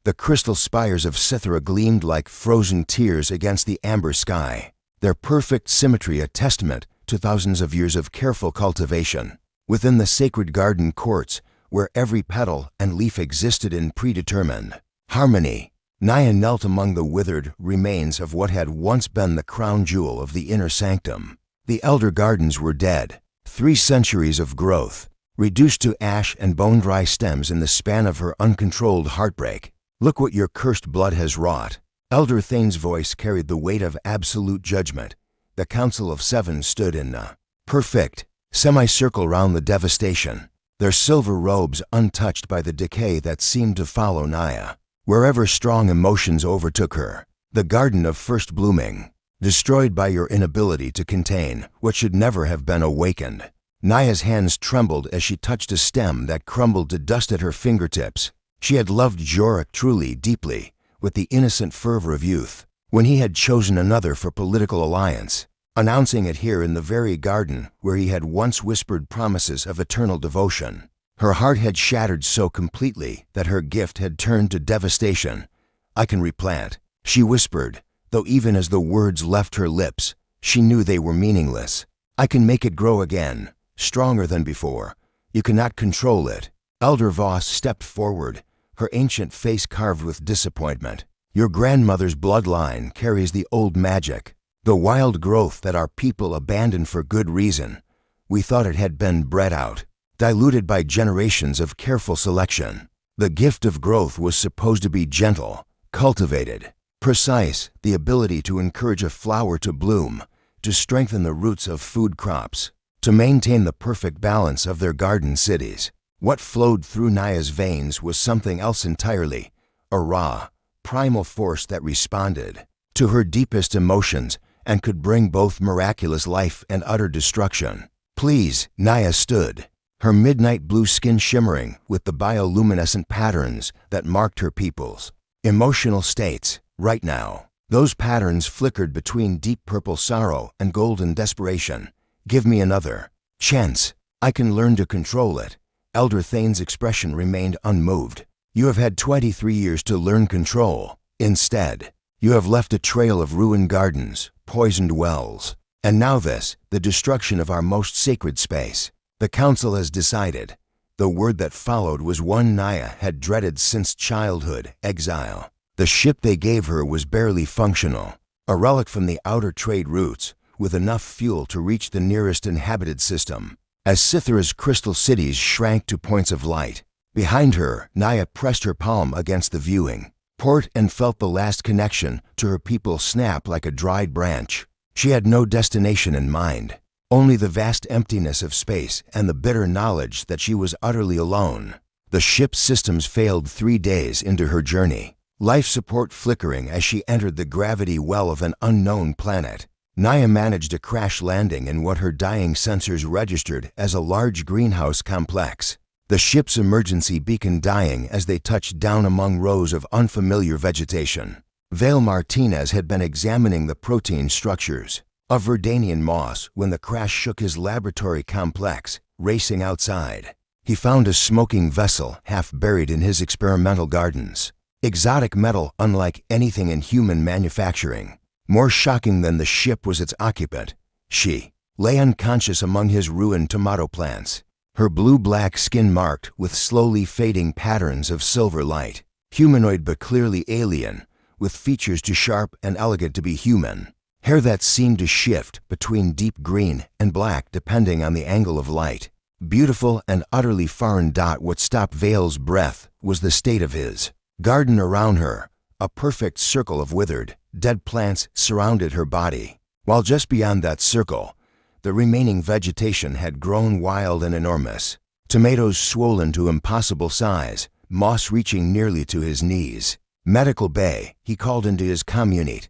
The crystal spires of Cythera gleamed like frozen tears against the amber sky, their perfect symmetry a testament to thousands of years of careful cultivation. Within the sacred garden courts, where every petal and leaf existed in predetermined harmony, Naya knelt among the withered remains of what had once been the crown jewel of the inner sanctum. The elder gardens were dead, 3 centuries of growth, reduced to ash and bone-dry stems in the span of her uncontrolled heartbreak. "Look what your cursed blood has wrought." Elder Thane's voice carried the weight of absolute judgment. The Council of Seven stood in a perfect semicircle round the devastation, their silver robes untouched by the decay that seemed to follow Naya. Wherever strong emotions overtook her, the garden of first blooming, destroyed by your inability to contain what should never have been awakened. Naya's hands trembled as she touched a stem that crumbled to dust at her fingertips. She had loved Jorik truly, deeply, with the innocent fervor of youth, when he had chosen another for political alliance, announcing it here in the very garden where he had once whispered promises of eternal devotion. Her heart had shattered so completely that her gift had turned to devastation. "I can replant," she whispered, though even as the words left her lips, she knew they were meaningless. "I can make it grow again, stronger than before. You cannot control it." Elder Voss stepped forward, her ancient face carved with disappointment. "Your grandmother's bloodline carries the old magic, the wild growth that our people abandoned for good reason. We thought it had been bred out, diluted by generations of careful selection. The gift of growth was supposed to be gentle, cultivated, precise, the ability to encourage a flower to bloom, to strengthen the roots of food crops, to maintain the perfect balance of their garden cities. What flowed through Naya's veins was something else entirely, a raw, primal force that responded to her deepest emotions and could bring both miraculous life and utter destruction. "Please," Naya stood, her midnight blue skin shimmering with the bioluminescent patterns that marked her people's emotional states. Right now, those patterns flickered between deep purple sorrow and golden desperation. "Give me another chance. I can learn to control it." Elder Thane's expression remained unmoved. "You have had 23 years to learn control. Instead, you have left a trail of ruined gardens, poisoned wells, and now this, the destruction of our most sacred space. The Council has decided." The word that followed was one Naya had dreaded since childhood: exile. The ship they gave her was barely functional, a relic from the outer trade routes, with enough fuel to reach the nearest inhabited system. As Cythera's crystal cities shrank to points of light, behind her, Naya pressed her palm against the viewing port and felt the last connection to her people snap like a dried branch. She had no destination in mind, only the vast emptiness of space and the bitter knowledge that she was utterly alone. The ship's systems failed 3 days into her journey, life support flickering as she entered the gravity well of an unknown planet. Naya managed a crash landing in what her dying sensors registered as a large greenhouse complex, the ship's emergency beacon dying as they touched down among rows of unfamiliar vegetation. Vale Martinez had been examining the protein structures of Verdanian moss when the crash shook his laboratory complex. Racing outside, he found a smoking vessel half buried in his experimental gardens. Exotic metal unlike anything in human manufacturing. More shocking than the ship was its occupant. She lay unconscious among his ruined tomato plants, her blue-black skin marked with slowly fading patterns of silver light. Humanoid but clearly alien, with features too sharp and elegant to be human. Hair that seemed to shift between deep green and black depending on the angle of light. Beautiful and utterly foreign. What stopped Vale's breath was the state of his garden around her. A perfect circle of withered, dead plants surrounded her body, while just beyond that circle, the remaining vegetation had grown wild and enormous. Tomatoes swollen to impossible size, moss reaching nearly to his knees. "Medical bay," he called into his communite.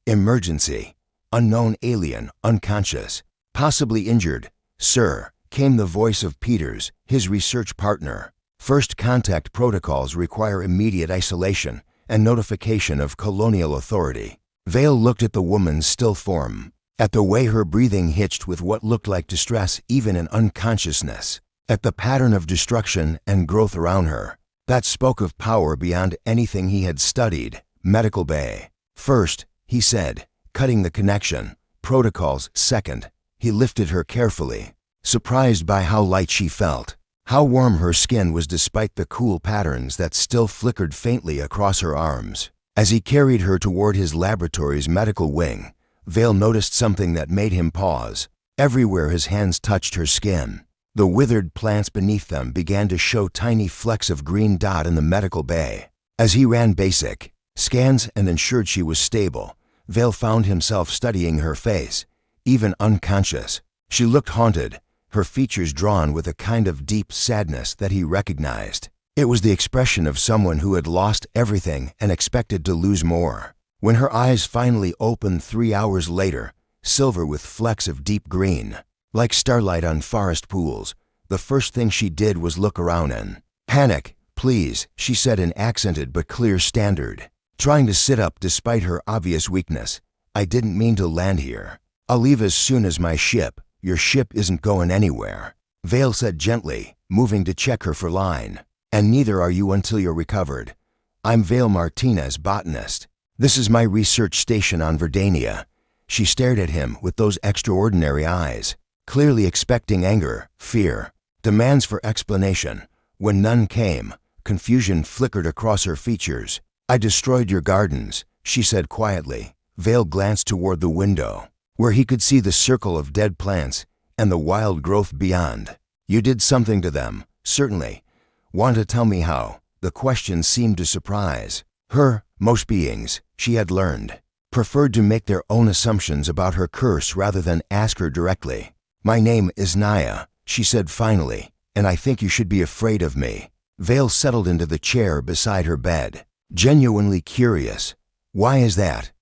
"Emergency. Unknown alien, unconscious, possibly injured. Sir," came the voice of Peters, his research partner. "First contact protocols require immediate isolation and notification of colonial authority." Vale looked at the woman's still form, at the way her breathing hitched with what looked like distress even in unconsciousness, at the pattern of destruction and growth around her. That spoke of power beyond anything he had studied. Medical bay. First, he said, cutting the connection. Protocols second. He lifted her carefully, surprised by how light she felt, how warm her skin was despite the cool patterns that still flickered faintly across her arms. As he carried her toward his laboratory's medical wing, Vale noticed something that made him pause. Everywhere his hands touched her skin, the withered plants beneath them began to show tiny flecks of green dot in the medical bay. As he ran basic scans and ensured she was stable, Vale found himself studying her face, even unconscious. She looked haunted, her features drawn with a kind of deep sadness that he recognized. It was the expression of someone who had lost everything and expected to lose more. When her eyes finally opened 3 hours later, silver with flecks of deep green, like starlight on forest pools, the first thing she did was look around and panic. Please, she said in accented but clear standard, trying to sit up despite her obvious weakness. I didn't mean to land here. I'll leave as soon as my ship. Your ship isn't going anywhere, Vale said gently, moving to check her for line. And neither are you until you're recovered. I'm Vale Martinez, botanist. This is my research station on Verdania. She stared at him with those extraordinary eyes, clearly expecting anger, fear, demands for explanation. When none came, confusion flickered across her features. I destroyed your gardens, she said quietly. Vale glanced toward the window, where he could see the circle of dead plants and the wild growth beyond. You did something to them, certainly. Want to tell me how? The question seemed to surprise her. Most beings, she had learned, preferred to make their own assumptions about her curse rather than ask her directly. My name is Naya, she said finally, and I think you should be afraid of me. Vale settled into the chair beside her bed, genuinely curious. Why is that?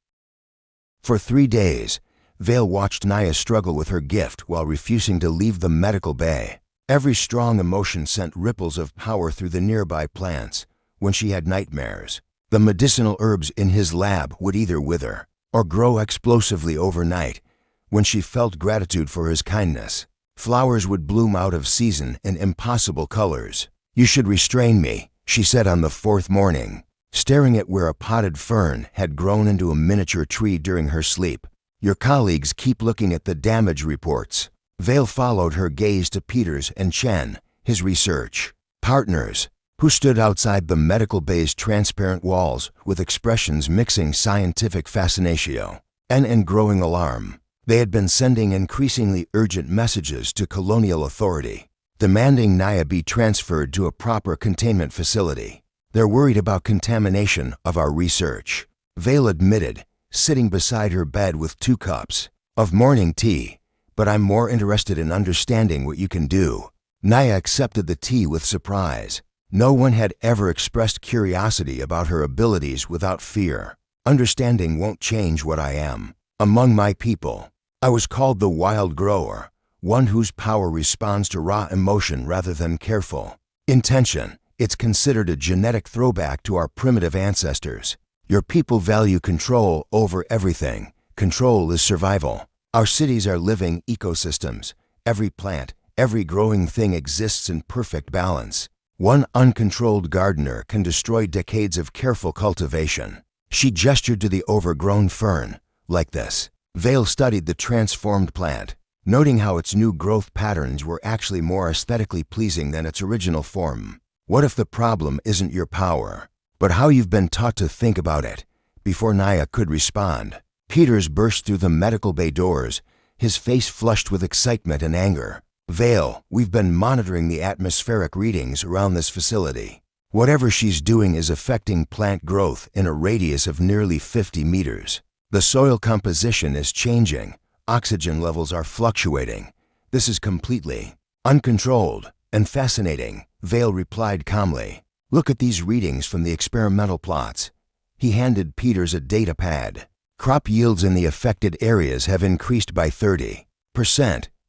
For 3 days, Vale watched Naya struggle with her gift while refusing to leave the medical bay. Every strong emotion sent ripples of power through the nearby plants. When she had nightmares, the medicinal herbs in his lab would either wither or grow explosively overnight. When she felt gratitude for his kindness, flowers would bloom out of season in impossible colors. You should restrain me, she said on the 4th morning, staring at where a potted fern had grown into a miniature tree during her sleep. Your colleagues keep looking at the damage reports. Vale followed her gaze to Peters and Chen, his research partners, who stood outside the medical bay's transparent walls with expressions mixing scientific fascinatio and growing alarm. They had been sending increasingly urgent messages to colonial authority, demanding Naya be transferred to a proper containment facility. They're worried about contamination of our research, Vale admitted, sitting beside her bed with 2 cups of morning tea. But I'm more interested in understanding what you can do. Naya accepted the tea with surprise. No one had ever expressed curiosity about her abilities without fear. Understanding won't change what I am. Among my people, I was called the wild grower, one whose power responds to raw emotion rather than careful intention. It's considered a genetic throwback to our primitive ancestors. Your people value control over everything. Control is survival. Our cities are living ecosystems. Every plant, every growing thing exists in perfect balance. One uncontrolled gardener can destroy decades of careful cultivation. She gestured to the overgrown fern. Like this. Vale studied the transformed plant, noting how its new growth patterns were actually more aesthetically pleasing than its original form. What if the problem isn't your power, but how you've been taught to think about it? Before Naya could respond, Peters burst through the medical bay doors, his face flushed with excitement and anger. Vale, we've been monitoring the atmospheric readings around this facility. Whatever she's doing is affecting plant growth in a radius of nearly 50 meters. The soil composition is changing. Oxygen levels are fluctuating. This is completely uncontrolled and fascinating, Vale replied calmly. Look at these readings from the experimental plots. He handed Peters a data pad. Crop yields in the affected areas have increased by 30%.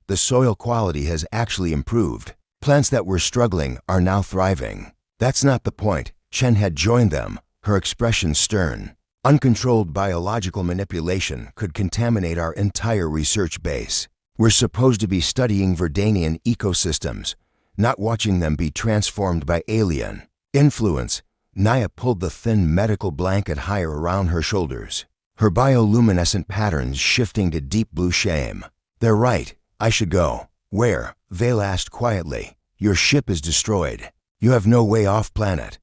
The soil quality has actually improved. Plants that were struggling are now thriving. That's not the point. Chen had joined them, her expression stern. Uncontrolled biological manipulation could contaminate our entire research base. We're supposed to be studying Verdanian ecosystems, not watching them be transformed by alien Influence. Naya pulled the thin medical blanket higher around her shoulders, her bioluminescent patterns shifting to deep blue shame. They're right. I should go. Where? Vale asked quietly. Your ship is destroyed. You have no way off planet.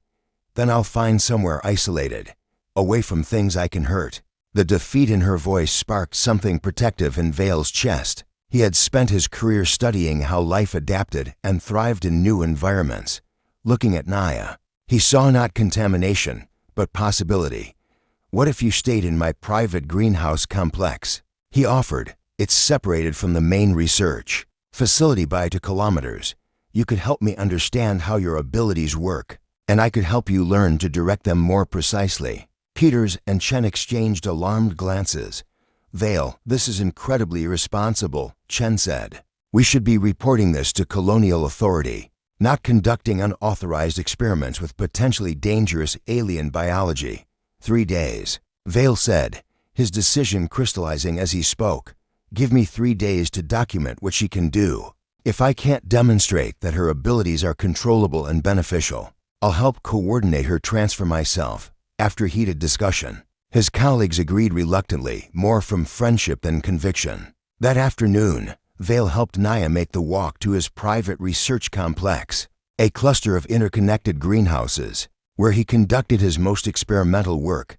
Then I'll find somewhere isolated, away from things I can hurt. The defeat in her voice sparked something protective in Vale's chest. He had spent his career studying how life adapted and thrived in new environments. Looking at Naya, he saw not contamination, but possibility. What if you stayed in my private greenhouse complex? He offered. It's separated from the main research facility by 2 kilometers. You could help me understand how your abilities work, and I could help you learn to direct them more precisely. Peters and Chen exchanged alarmed glances. Vale, this is incredibly irresponsible, Chen said. We should be reporting this to colonial authority, not conducting unauthorized experiments with potentially dangerous alien biology. 3 days, Vale said, his decision crystallizing as he spoke. Give me 3 days to document what she can do. If I can't demonstrate that her abilities are controllable and beneficial, I'll help coordinate her transfer myself. After heated discussion, his colleagues agreed reluctantly, more from friendship than conviction. That afternoon, Vale helped Naya make the walk to his private research complex, a cluster of interconnected greenhouses, where he conducted his most experimental work.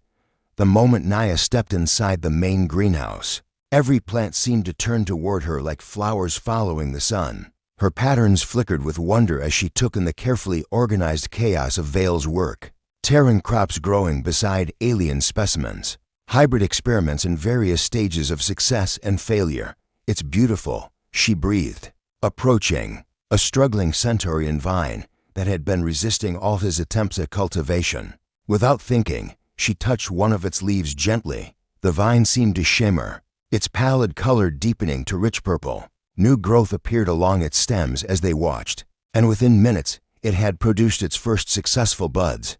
The moment Naya stepped inside the main greenhouse, every plant seemed to turn toward her like flowers following the sun. Her patterns flickered with wonder as she took in the carefully organized chaos of Vale's work. Terran crops growing beside alien specimens, hybrid experiments in various stages of success and failure. It's beautiful, she breathed. Approaching, a struggling centaurian vine that had been resisting all his attempts at cultivation. Without thinking, she touched one of its leaves gently. The vine seemed to shimmer, its pallid color deepening to rich purple. New growth appeared along its stems as they watched, and within minutes it had produced its first successful buds.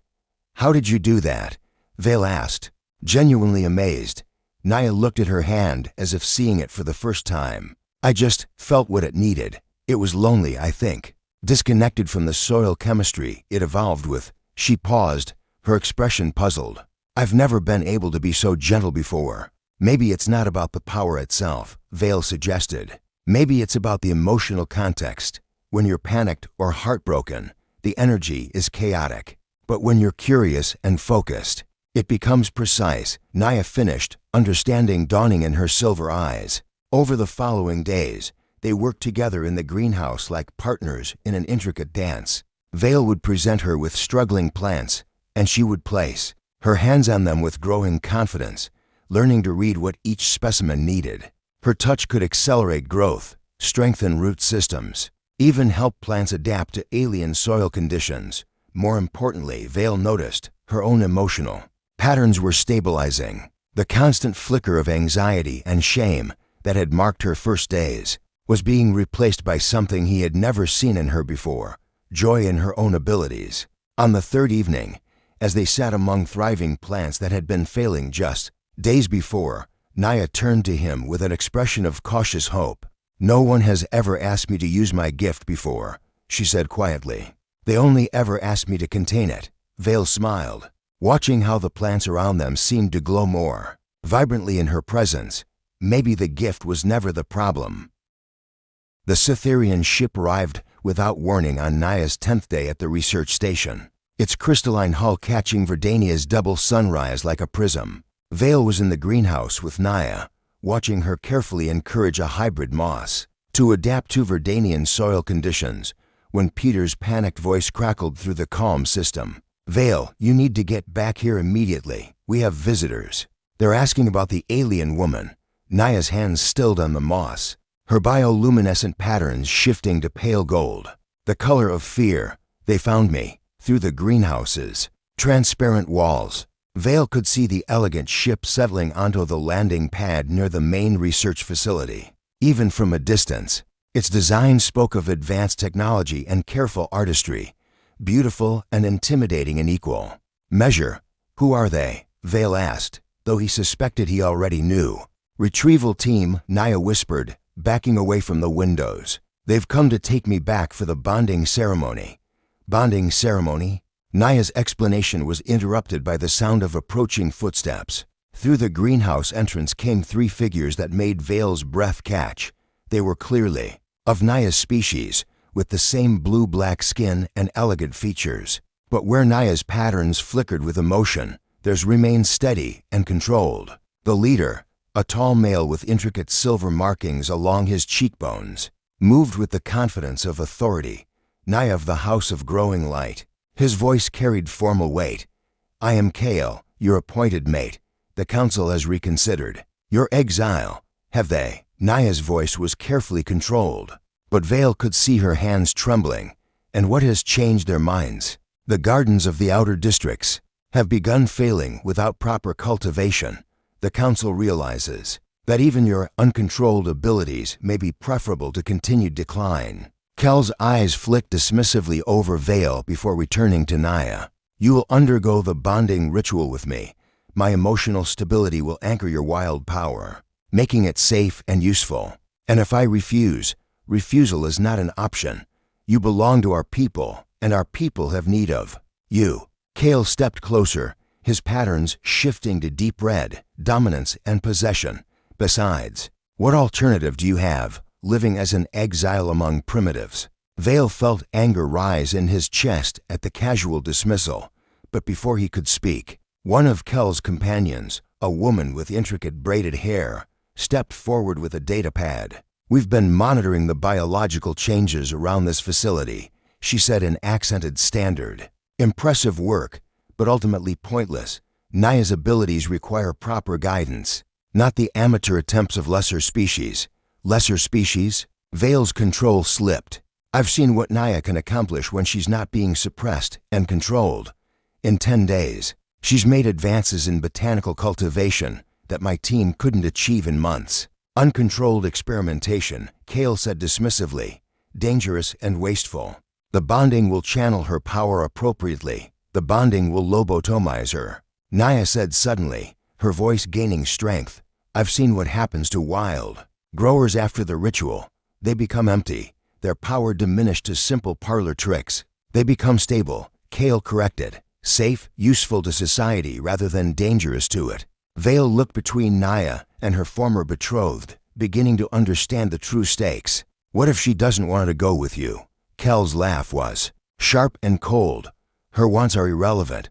How did you do that? Vale asked, genuinely amazed. Naya looked at her hand as if seeing it for the first time. I just felt what it needed. It was lonely, I think. Disconnected from the soil chemistry it evolved with. She paused, her expression puzzled. I've never been able to be so gentle before. Maybe it's not about the power itself, Vale suggested. Maybe it's about the emotional context. When you're panicked or heartbroken, the energy is chaotic. But when you're curious and focused, it becomes precise. Naya finished, understanding dawning in her silver eyes. Over the following days, they worked together in the greenhouse like partners in an intricate dance. Vale would present her with struggling plants, and she would place her hands on them with growing confidence, learning to read what each specimen needed. Her touch could accelerate growth, strengthen root systems, even help plants adapt to alien soil conditions. More importantly, Vale noticed her own emotional patterns were stabilizing. The constant flicker of anxiety and shame that had marked her first days was being replaced by something he had never seen in her before, joy in her own abilities. On the 3rd evening, as they sat among thriving plants that had been failing just days before, Naya turned to him with an expression of cautious hope. No one has ever asked me to use my gift before, she said quietly. They only ever asked me to contain it. Vale smiled, watching how the plants around them seemed to glow more vibrantly in her presence. Maybe the gift was never the problem. The Cytherian ship arrived without warning on Naya's 10th day at the research station, its crystalline hull catching Verdania's double sunrise like a prism. Vale was in the greenhouse with Naya, watching her carefully encourage a hybrid moss to adapt to Verdanian soil conditions, when Peter's panicked voice crackled through the calm system. Vale, you need to get back here immediately. We have visitors. They're asking about the alien woman. Naya's hands stilled on the moss, her bioluminescent patterns shifting to pale gold. The color of fear. They found me, through the greenhouse's transparent walls. Vale could see the elegant ship settling onto the landing pad near the main research facility. Even from a distance, its design spoke of advanced technology and careful artistry, beautiful and intimidating in equal measure. Who are they? Vale asked, though he suspected he already knew. Retrieval team, Naya whispered, backing away from the windows. They've come to take me back for the bonding ceremony. Bonding ceremony? Naya's explanation was interrupted by the sound of approaching footsteps. Through the greenhouse entrance came three figures that made Vale's breath catch. They were clearly of Naya's species, with the same blue-black skin and elegant features. But where Naya's patterns flickered with emotion, theirs remained steady and controlled. The leader, a tall male with intricate silver markings along his cheekbones, moved with the confidence of authority. Naya of the House of Growing Light. His voice carried formal weight. I am Kale, your appointed mate. The council has reconsidered your exile. Have they? Naya's voice was carefully controlled, but Vale could see her hands trembling. And what has changed their minds? The gardens of the outer districts have begun failing without proper cultivation. The council realizes that even your uncontrolled abilities may be preferable to continued decline. Kel's eyes flicked dismissively over Vale before returning to Naya. You will undergo the bonding ritual with me. My emotional stability will anchor your wild power, making it safe and useful. And if I refuse, refusal is not an option. You belong to our people, and our people have need of you. Kale stepped closer, his patterns shifting to deep red, dominance and possession. Besides, what alternative do you have, living as an exile among primitives? Vale felt anger rise in his chest at the casual dismissal, but before he could speak, one of Kel's companions, a woman with intricate braided hair, stepped forward with a data pad. We've been monitoring the biological changes around this facility, she said in accented standard. Impressive work, but ultimately pointless. Naya's abilities require proper guidance, not the amateur attempts of lesser species. Lesser species? Vale's control slipped. I've seen what Naya can accomplish when she's not being suppressed and controlled. In 10 days, she's made advances in botanical cultivation that my team couldn't achieve in months. Uncontrolled experimentation, Kale said dismissively, dangerous and wasteful. The bonding will channel her power appropriately. The bonding will lobotomize her. Naya said suddenly, her voice gaining strength. I've seen what happens to wild growers after the ritual. They become empty, their power diminished to simple parlor tricks. They become stable, Kale corrected. Safe, useful to society rather than dangerous to it. Vale looked between Naya and her former betrothed, beginning to understand the true stakes. What if she doesn't want to go with you? Kel's laugh was sharp and cold. Her wants are irrelevant.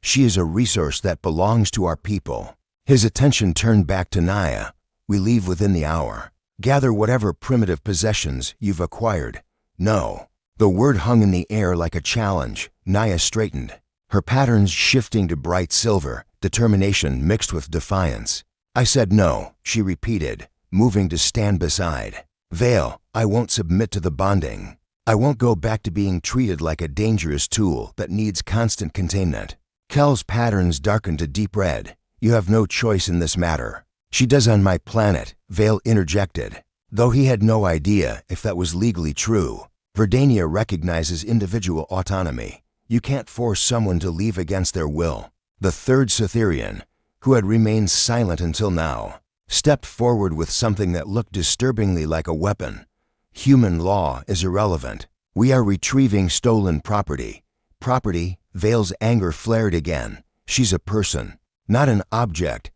She is a resource that belongs to our people. His attention turned back to Naya. We leave within the hour. Gather whatever primitive possessions you've acquired. No. The word hung in the air like a challenge. Naya straightened, her patterns shifting to bright silver, determination mixed with defiance. I said no, she repeated, moving to stand beside. Vale, I won't submit to the bonding. I won't go back to being treated like a dangerous tool that needs constant containment. Kel's patterns darkened to deep red. You have no choice in this matter. She does on my planet, Vale interjected, though he had no idea if that was legally true. Verdania recognizes individual autonomy. You can't force someone to leave against their will. The third Cytherian, who had remained silent until now, stepped forward with something that looked disturbingly like a weapon. Human law is irrelevant. We are retrieving stolen property. Property? Vale's anger flared again. She's a person, not an object.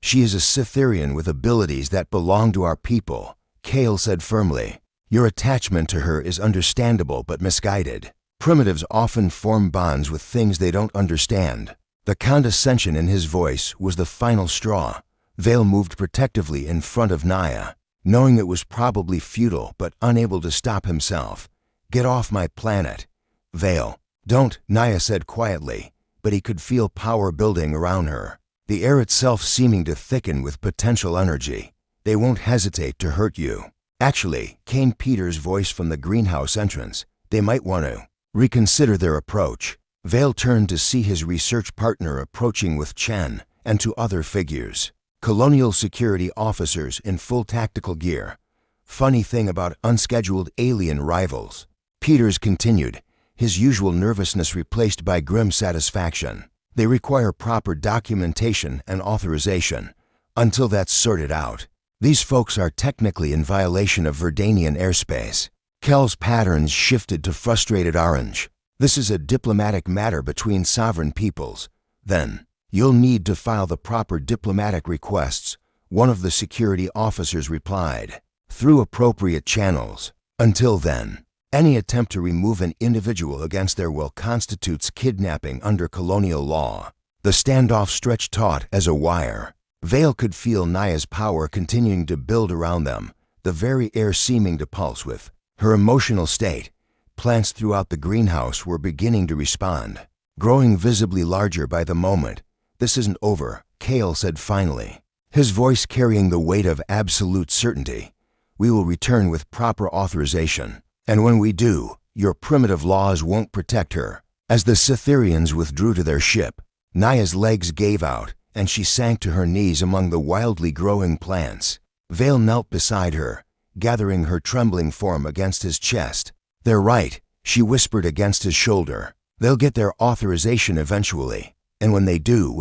She is a Cytherian with abilities that belong to our people, Kale said firmly. Your attachment to her is understandable but misguided. Primitives often form bonds with things they don't understand. The condescension in his voice was the final straw. Vale moved protectively in front of Naya, knowing it was probably futile but unable to stop himself. Get off my planet. Vale. Don't, Naya said quietly, but he could feel power building around her, the air itself seeming to thicken with potential energy. They won't hesitate to hurt you. Actually, came Peter's voice from the greenhouse entrance. They might want to reconsider their approach. Vale turned to see his research partner approaching with Chen and two other figures, colonial security officers in full tactical gear. Funny thing about unscheduled alien rivals. Peters continued, his usual nervousness replaced by grim satisfaction. They require proper documentation and authorization. Until that's sorted out, these folks are technically in violation of Verdanian airspace. Kel's patterns shifted to frustrated orange. This is a diplomatic matter between sovereign peoples. Then, you'll need to file the proper diplomatic requests, one of the security officers replied, through appropriate channels. Until then, any attempt to remove an individual against their will constitutes kidnapping under colonial law. The standoff stretched taut as a wire. Vale could feel Naya's power continuing to build around them, the very air seeming to pulse with her emotional state. Plants throughout the greenhouse were beginning to respond, growing visibly larger by the moment. "This isn't over," Kale said finally, his voice carrying the weight of absolute certainty. "We will return with proper authorization, and when we do, your primitive laws won't protect her." As the Cytherians withdrew to their ship, Naya's legs gave out, and she sank to her knees among the wildly growing plants. Vale knelt beside her, gathering her trembling form against his chest. "They're right," she whispered against his shoulder. "They'll get their authorization eventually. And when they do,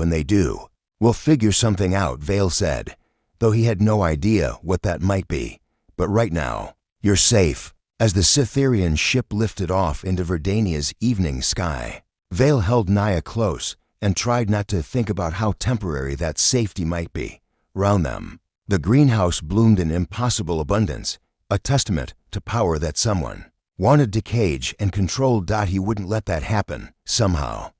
we'll figure something out," Vale said, though he had no idea what that might be. "But right now, you're safe." As the Cytherian ship lifted off into Verdania's evening sky, Vale held Naya close and tried not to think about how temporary that safety might be. Round them, the greenhouse bloomed in impossible abundance, a testament to power that someone wanted to cage and control. He wouldn't let that happen, somehow.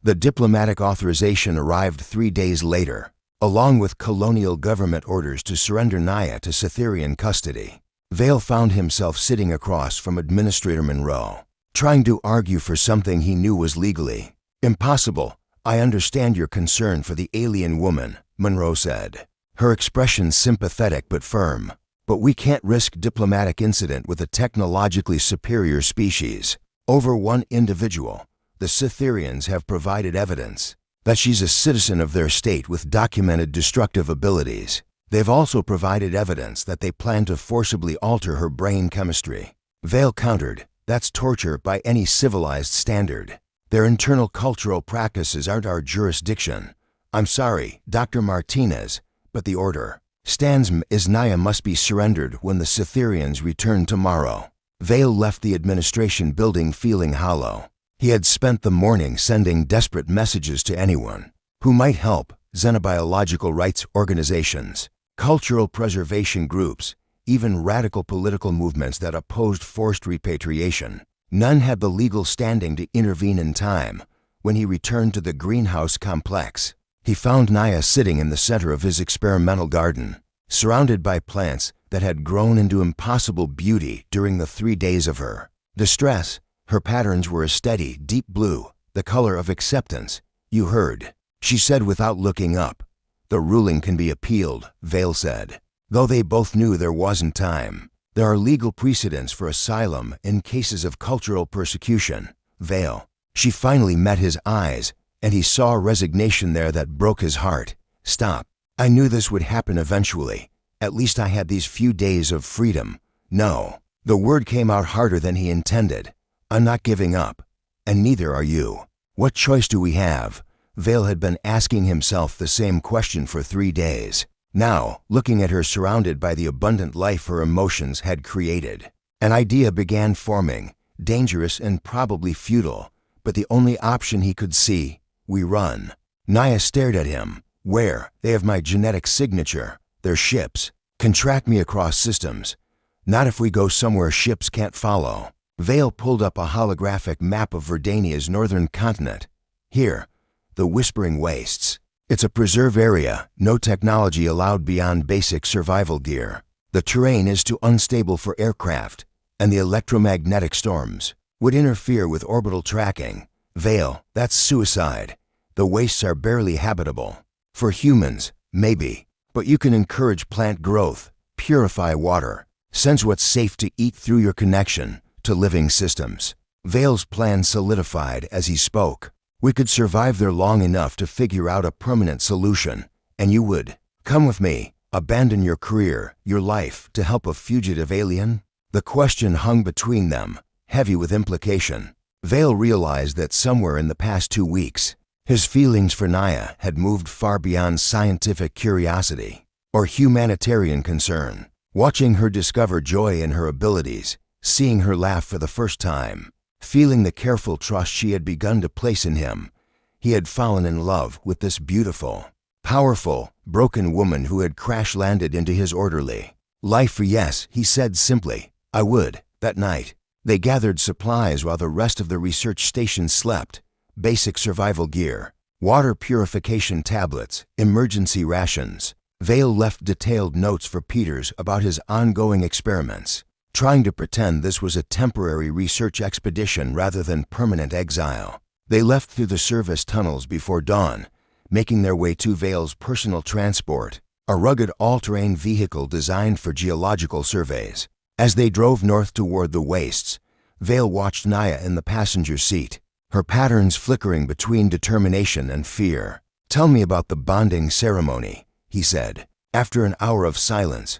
The diplomatic authorization arrived 3 days later, along with colonial government orders to surrender Naya to Cytherian custody. Vale found himself sitting across from Administrator Monroe, trying to argue for something he knew was legally impossible. "I understand your concern for the alien woman," Monroe said, her expression sympathetic but firm. "But we can't risk diplomatic incident with a technologically superior species over one individual. The Cytherians have provided evidence that she's a citizen of their state with documented destructive abilities. They've also provided evidence that they plan to forcibly alter her brain chemistry." Vale countered, "That's torture by any civilized standard. Their internal cultural practices aren't our jurisdiction. I'm sorry, Dr. Martinez, but the order stands is Naya must be surrendered when the Cytherians return tomorrow." Vale left the administration building feeling hollow. He had spent the morning sending desperate messages to anyone who might help: xenobiological rights organizations, cultural preservation groups, even radical political movements that opposed forced repatriation. None had the legal standing to intervene in time. When he returned to the greenhouse complex, he found Naya sitting in the center of his experimental garden, surrounded by plants that had grown into impossible beauty during the 3 days of her distress. Her patterns were a steady, deep blue, the color of acceptance. "You heard," she said without looking up. "The ruling can be appealed," Vale said, though they both knew there wasn't time. "There are legal precedents for asylum in cases of cultural persecution." Vale. She finally met his eyes, and he saw resignation there that broke his heart. "Stop. I knew this would happen eventually. At least I had these few days of freedom." "No." The word came out harder than he intended. "I'm not giving up, and neither are you. What choice do we have?" Vale had been asking himself the same question for 3 days. Now, looking at her surrounded by the abundant life her emotions had created, an idea began forming, dangerous and probably futile, but the only option he could see. "We run." Naya stared at him. "Where? They have my genetic signature. They're ships. Can track me across systems. Not if we go somewhere ships can't follow." Vale pulled up a holographic map of Verdania's northern continent. "Here, the Whispering Wastes. It's a preserve area, no technology allowed beyond basic survival gear. The terrain is too unstable for aircraft, and the electromagnetic storms would interfere with orbital tracking." "Vale, that's suicide. The wastes are barely habitable. For humans, maybe, but you can encourage plant growth, purify water, sense what's safe to eat through your connection to living systems." Vale's plan solidified as he spoke. "We could survive there long enough to figure out a permanent solution, and you would come with me, abandon your career, your life, to help a fugitive alien?" The question hung between them, heavy with implication. Vale realized that somewhere in the past 2 weeks, his feelings for Naya had moved far beyond scientific curiosity or humanitarian concern. Watching her discover joy in her abilities, seeing her laugh for the first time, Feeling the careful trust she had begun to place in him, he had fallen in love with this beautiful, powerful, broken woman who had crash-landed into his orderly life. Yes, he said simply, I would. That night, they gathered supplies while the rest of the research station slept. Basic survival gear, water purification tablets, emergency rations. Vale left detailed notes for Peters about his ongoing experiments, trying to pretend this was a temporary research expedition rather than permanent exile. They left through the service tunnels before dawn, making their way to Vale's personal transport, a rugged all-terrain vehicle designed for geological surveys. As they drove north toward the wastes, Vale watched Naya in the passenger seat, her patterns flickering between determination and fear. Tell me about the bonding ceremony, he said, after an hour of silence.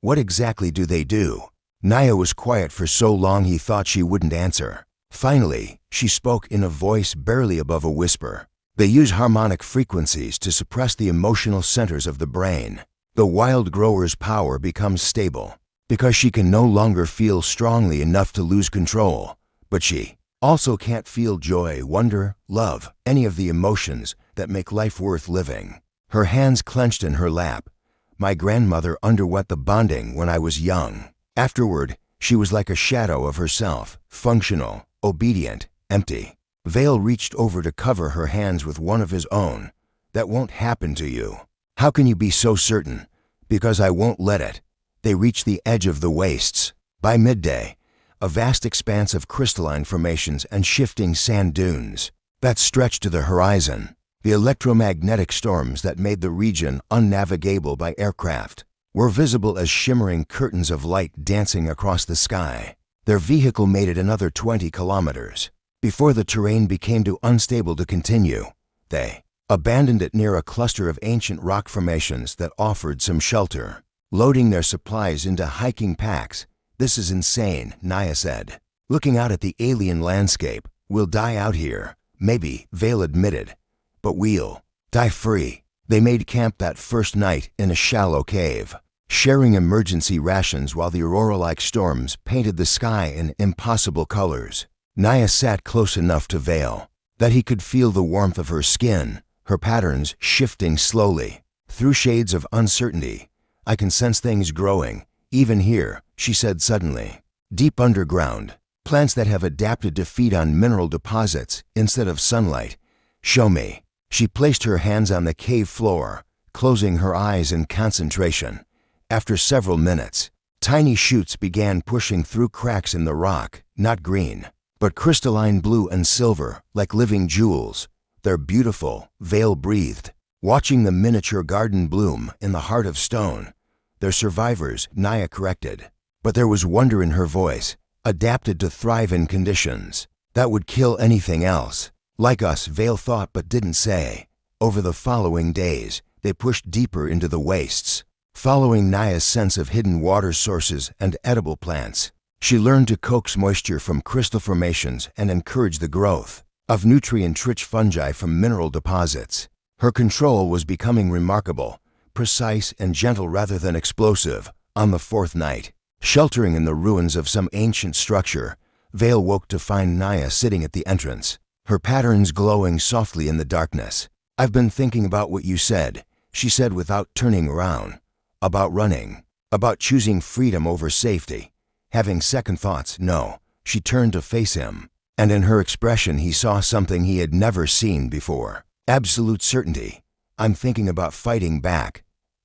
What exactly do they do? Naya was quiet for so long he thought she wouldn't answer. Finally, she spoke in a voice barely above a whisper. They use harmonic frequencies to suppress the emotional centers of the brain. The wild grower's power becomes stable because she can no longer feel strongly enough to lose control, but she also can't feel joy, wonder, love, any of the emotions that make life worth living. Her hands clenched in her lap. My grandmother underwent the bonding when I was young. Afterward, she was like a shadow of herself, functional, obedient, empty. Vale reached over to cover her hands with one of his own. That won't happen to you. How can you be so certain? Because I won't let it. They reached the edge of the wastes. By midday, a vast expanse of crystalline formations and shifting sand dunes that stretched to the horizon. The electromagnetic storms that made the region unnavigable by aircraft were visible as shimmering curtains of light dancing across the sky. Their vehicle made it another 20 kilometers. Before the terrain became too unstable to continue, they abandoned it near a cluster of ancient rock formations that offered some shelter. Loading their supplies into hiking packs. This is insane, Naya said, looking out at the alien landscape. We'll die out here, maybe, Vale admitted, but we'll die free. They made camp that first night in a shallow cave, sharing emergency rations while the aurora-like storms painted the sky in impossible colors. Naya sat close enough to Vale that he could feel the warmth of her skin, her patterns shifting slowly through shades of uncertainty. I can sense things growing, even here, she said suddenly. Deep underground, plants that have adapted to feed on mineral deposits instead of sunlight. Show me. She placed her hands on the cave floor, closing her eyes in concentration. After several minutes, tiny shoots began pushing through cracks in the rock, not green, but crystalline blue and silver, like living jewels. They're beautiful, Vale breathed, watching the miniature garden bloom in the heart of stone. They're survivors, Naya corrected, but there was wonder in her voice, adapted to thrive in conditions that would kill anything else. Like us, Vale thought but didn't say. Over the following days, they pushed deeper into the wastes, following Naya's sense of hidden water sources and edible plants. She learned to coax moisture from crystal formations and encourage the growth of nutrient-rich fungi from mineral deposits. Her control was becoming remarkable, precise and gentle rather than explosive. On the fourth night, sheltering in the ruins of some ancient structure, Vale woke to find Naya sitting at the entrance, her patterns glowing softly in the darkness. I've been thinking about what you said, she said without turning around. About running, about choosing freedom over safety. Having second thoughts, no. She turned to face him, and in her expression he saw something he had never seen before. Absolute certainty. I'm thinking about fighting back.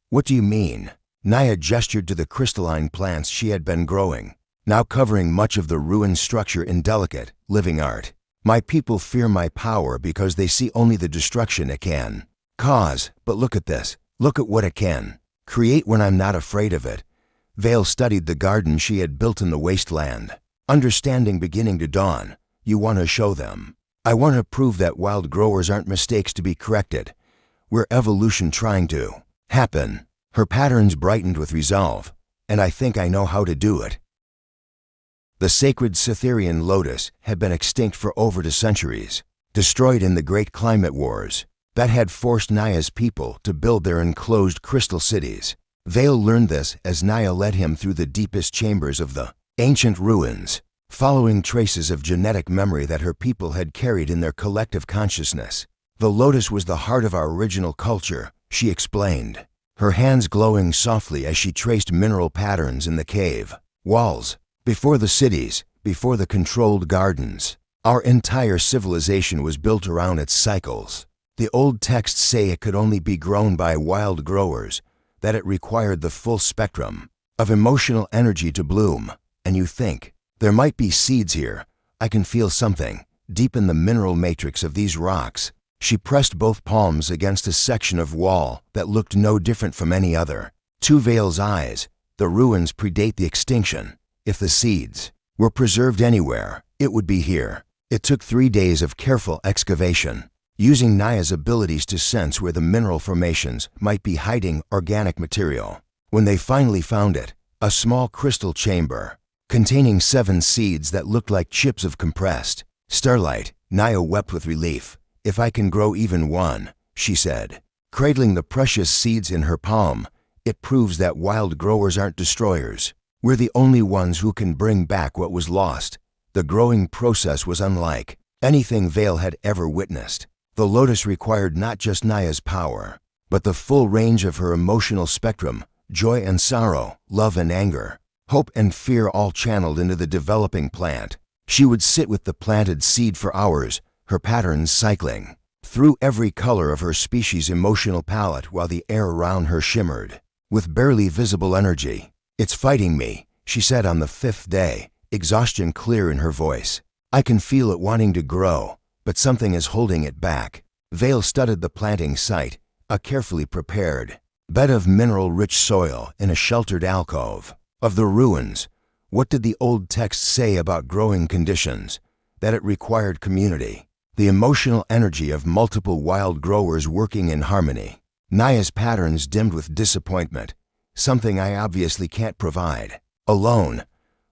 What do you mean? Naya gestured to the crystalline plants she had been growing, now covering much of the ruined structure in delicate, living art. My people fear my power because they see only the destruction it can cause. But look at this. Look at what it can create when I'm not afraid of it. Vale studied the garden she had built in the wasteland, understanding beginning to dawn. You want to show them. I want to prove that wild growers aren't mistakes to be corrected. We're evolution trying to happen. Her patterns brightened with resolve, and I think I know how to do it. The sacred Cytherean lotus had been extinct for over 2 centuries, destroyed in the great climate wars that had forced Naya's people to build their enclosed crystal cities. Vale learned this as Naya led him through the deepest chambers of the ancient ruins, following traces of genetic memory that her people had carried in their collective consciousness. The lotus was the heart of our original culture, she explained, her hands glowing softly as she traced mineral patterns in the cave walls. Before the cities, before the controlled gardens, our entire civilization was built around its cycles. The old texts say it could only be grown by wild growers, that it required the full spectrum of emotional energy to bloom. And you think, there might be seeds here. I can feel something, deep in the mineral matrix of these rocks. She pressed both palms against a section of wall that looked no different from any other. To Vale's eyes, the ruins predate the extinction. If the seeds were preserved anywhere, it would be here. It took 3 days of careful excavation, using Naya's abilities to sense where the mineral formations might be hiding organic material. When they finally found it, a small crystal chamber, containing 7 seeds that looked like chips of compressed starlight, Naya wept with relief. If I can grow even one, she said, cradling the precious seeds in her palm, it proves that wild growers aren't destroyers. We're the only ones who can bring back what was lost. The growing process was unlike anything Vale had ever witnessed. The lotus required not just Naya's power, but the full range of her emotional spectrum, joy and sorrow, love and anger, hope and fear all channeled into the developing plant. She would sit with the planted seed for hours, her patterns cycling through every color of her species' emotional palette while the air around her shimmered with barely visible energy. It's fighting me, she said on the 5th day, exhaustion clear in her voice. I can feel it wanting to grow, but something is holding it back. Vale studied the planting site, a carefully prepared bed of mineral-rich soil in a sheltered alcove. Of the ruins, what did the old texts say about growing conditions? That it required community, the emotional energy of multiple wild growers working in harmony. Naya's patterns dimmed with disappointment. Something I obviously can't provide. Alone.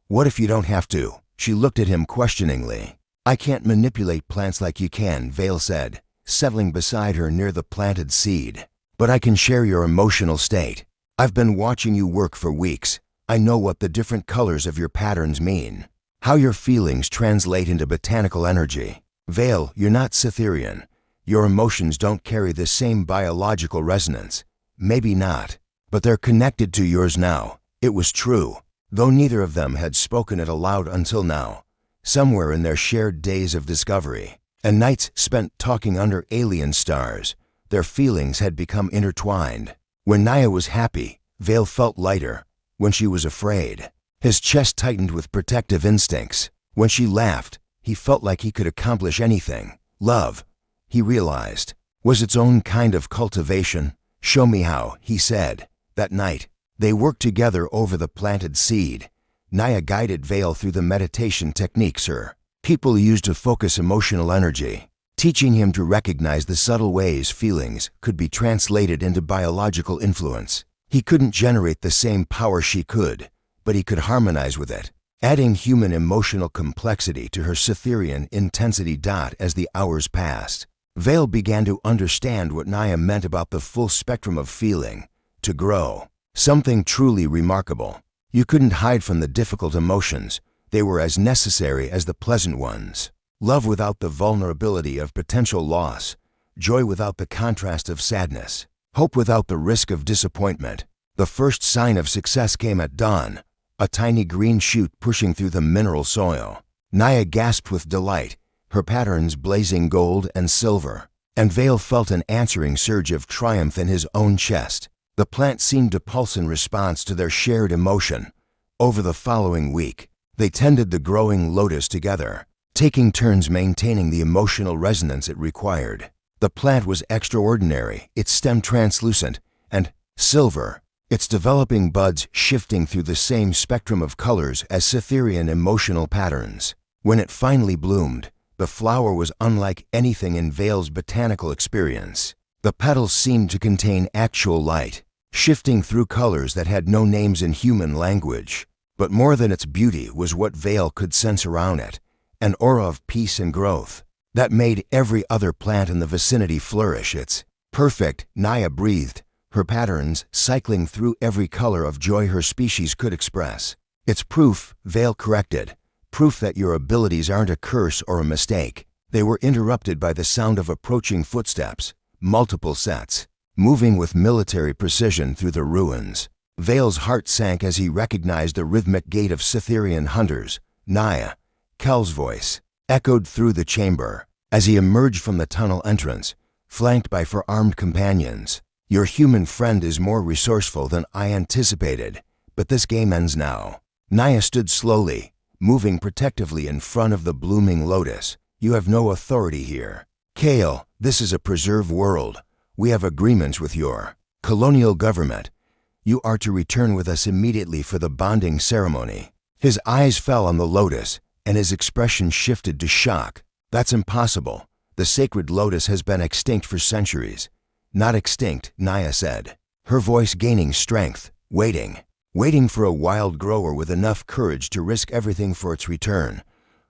What if you don't have to? She looked at him questioningly. I can't manipulate plants like you can, Vale said, settling beside her near the planted seed. But I can share your emotional state. I've been watching you work for weeks. I know what the different colors of your patterns mean, how your feelings translate into botanical energy. Vale, you're not Cytherean. Your emotions don't carry the same biological resonance. Maybe not, but they're connected to yours now. It was true, though neither of them had spoken it aloud until now. Somewhere in their shared days of discovery, and nights spent talking under alien stars, their feelings had become intertwined. When Naya was happy, Vale felt lighter. When she was afraid, his chest tightened with protective instincts. When she laughed, he felt like he could accomplish anything. Love, he realized, was its own kind of cultivation. Show me how, he said. That night, they worked together over the planted seed. Naya guided Vale through the meditation techniques her people used to focus emotional energy, teaching him to recognize the subtle ways feelings could be translated into biological influence. He couldn't generate the same power she could, but he could harmonize with it, adding human emotional complexity to her Cytherean intensity. As the hours passed, Vale began to understand what Naya meant about the full spectrum of feeling. To grow something truly remarkable, you couldn't hide from the difficult emotions. They were as necessary as the pleasant ones. Love without the vulnerability of potential loss, joy without the contrast of sadness, hope without the risk of disappointment. The first sign of success came at dawn, a tiny green shoot pushing through the mineral soil. Naya gasped with delight, her patterns blazing gold and silver, and Vale felt an answering surge of triumph in his own chest. The plant seemed to pulse in response to their shared emotion. Over the following week, they tended the growing lotus together, taking turns maintaining the emotional resonance it required. The plant was extraordinary, its stem translucent and silver, its developing buds shifting through the same spectrum of colors as Cytherean emotional patterns. When it finally bloomed, the flower was unlike anything in Vale's botanical experience. The petals seemed to contain actual light, shifting through colors that had no names in human language. But more than its beauty was what Vale could sense around it, an aura of peace and growth that made every other plant in the vicinity flourish. It's perfect, Naya breathed, her patterns cycling through every color of joy her species could express. It's proof, Vale corrected, proof that your abilities aren't a curse or a mistake. They were interrupted by the sound of approaching footsteps, multiple sets, moving with military precision through the ruins. Vale's heart sank as he recognized the rhythmic gait of Cytherian hunters. Naya, Kel's voice, echoed through the chamber as he emerged from the tunnel entrance, flanked by four-armed companions. Your human friend is more resourceful than I anticipated, but this game ends now. Naya stood slowly, moving protectively in front of the blooming lotus. You have no authority here. Kale, this is a preserved world. We have agreements with your colonial government. You are to return with us immediately for the bonding ceremony. His eyes fell on the lotus, and his expression shifted to shock. That's impossible. The sacred lotus has been extinct for centuries. Not extinct, Naya said, her voice gaining strength. Waiting for a wild grower with enough courage to risk everything for its return.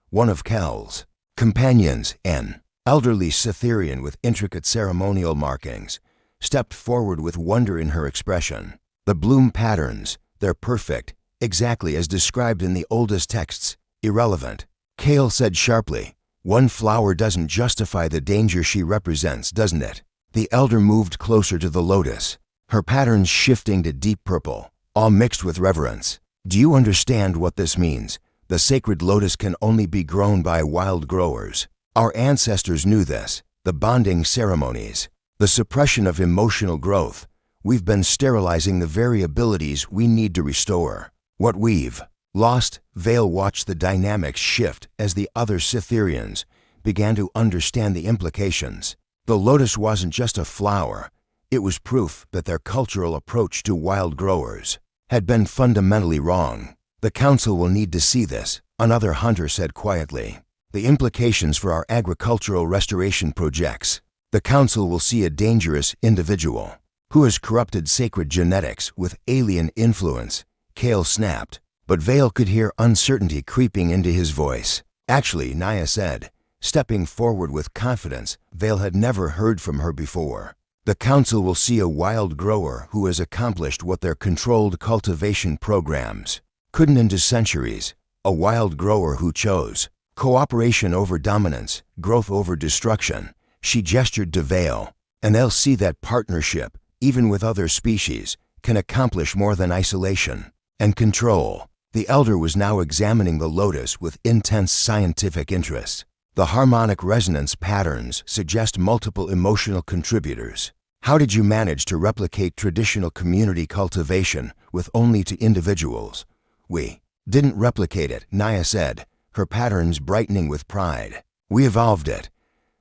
One of Kel's companions, an elderly Cytherian with intricate ceremonial markings, stepped forward with wonder in her expression. The bloom patterns, they're perfect, exactly as described in the oldest texts. Irrelevant. Kale said sharply, one flower doesn't justify the danger she represents, doesn't it? The elder moved closer to the lotus, her patterns shifting to deep purple, all mixed with reverence. Do you understand what this means? The sacred lotus can only be grown by wild growers. Our ancestors knew this. The bonding ceremonies, the suppression of emotional growth. We've been sterilizing the very abilities we need to restore what we've lost. Vale watched the dynamics shift as the other Cytherians began to understand the implications. The lotus wasn't just a flower. It was proof that their cultural approach to wild growers had been fundamentally wrong. The council will need to see this, another hunter said quietly. The implications for our agricultural restoration projects. The council will see a dangerous individual who has corrupted sacred genetics with alien influence. Kale snapped, but Vale could hear uncertainty creeping into his voice. Actually, Naya said, stepping forward with confidence Vale had never heard from her before. The council will see a wild grower who has accomplished what their controlled cultivation programs couldn't in centuries. A wild grower who chose cooperation over dominance, growth over destruction. She gestured to Vale, and they'll see that partnership, even with other species, can accomplish more than isolation and control. The elder was now examining the lotus with intense scientific interest. The harmonic resonance patterns suggest multiple emotional contributors. How did you manage to replicate traditional community cultivation with only 2 individuals? We didn't replicate it, Naya said, her patterns brightening with pride. We evolved it.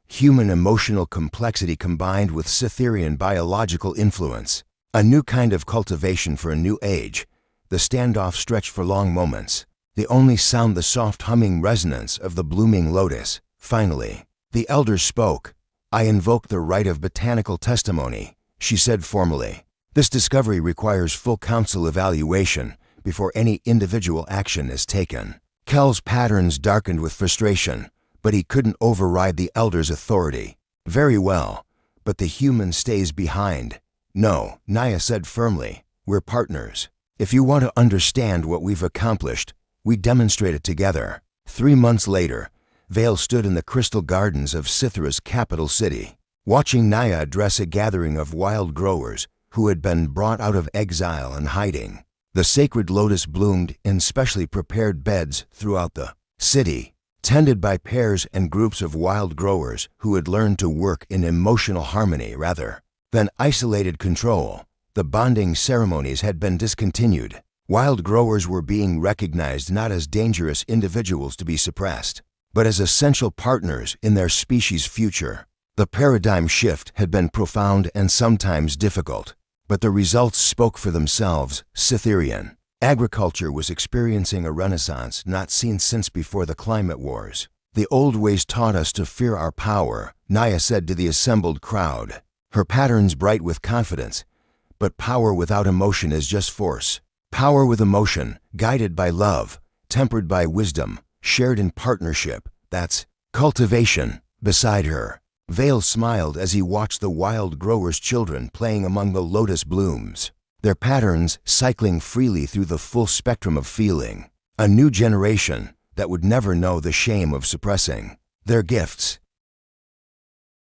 Human emotional complexity combined with Cytherian biological influence. A new kind of cultivation for a new age. The standoff stretched for long moments. The only sound the soft humming resonance of the blooming lotus. Finally, the elder spoke. I invoke the right of botanical testimony, she said formally. This discovery requires full council evaluation before any individual action is taken. Kel's patterns darkened with frustration, but he couldn't override the elder's authority. Very well, but the human stays behind. No, Naya said firmly, we're partners. If you want to understand what we've accomplished, we demonstrate it together. 3 months later, Vale stood in the crystal gardens of Cythera's capital city, watching Naya address a gathering of wild growers who had been brought out of exile and hiding. The sacred lotus bloomed in specially prepared beds throughout the city, tended by pairs and groups of wild growers who had learned to work in emotional harmony rather than isolated control. The bonding ceremonies had been discontinued. Wild growers were being recognized not as dangerous individuals to be suppressed, but as essential partners in their species' future. The paradigm shift had been profound and sometimes difficult, but the results spoke for themselves. Cytherian agriculture was experiencing a renaissance not seen since before the climate wars. The old ways taught us to fear our power, Naya said to the assembled crowd, her patterns bright with confidence. But power without emotion is just force. Power with emotion, guided by love, tempered by wisdom, shared in partnership, that's cultivation. Beside her, Vale smiled as he watched the wild growers' children playing among the lotus blooms, their patterns cycling freely through the full spectrum of feeling. A new generation, that would never know the shame of suppressing. Their gifts,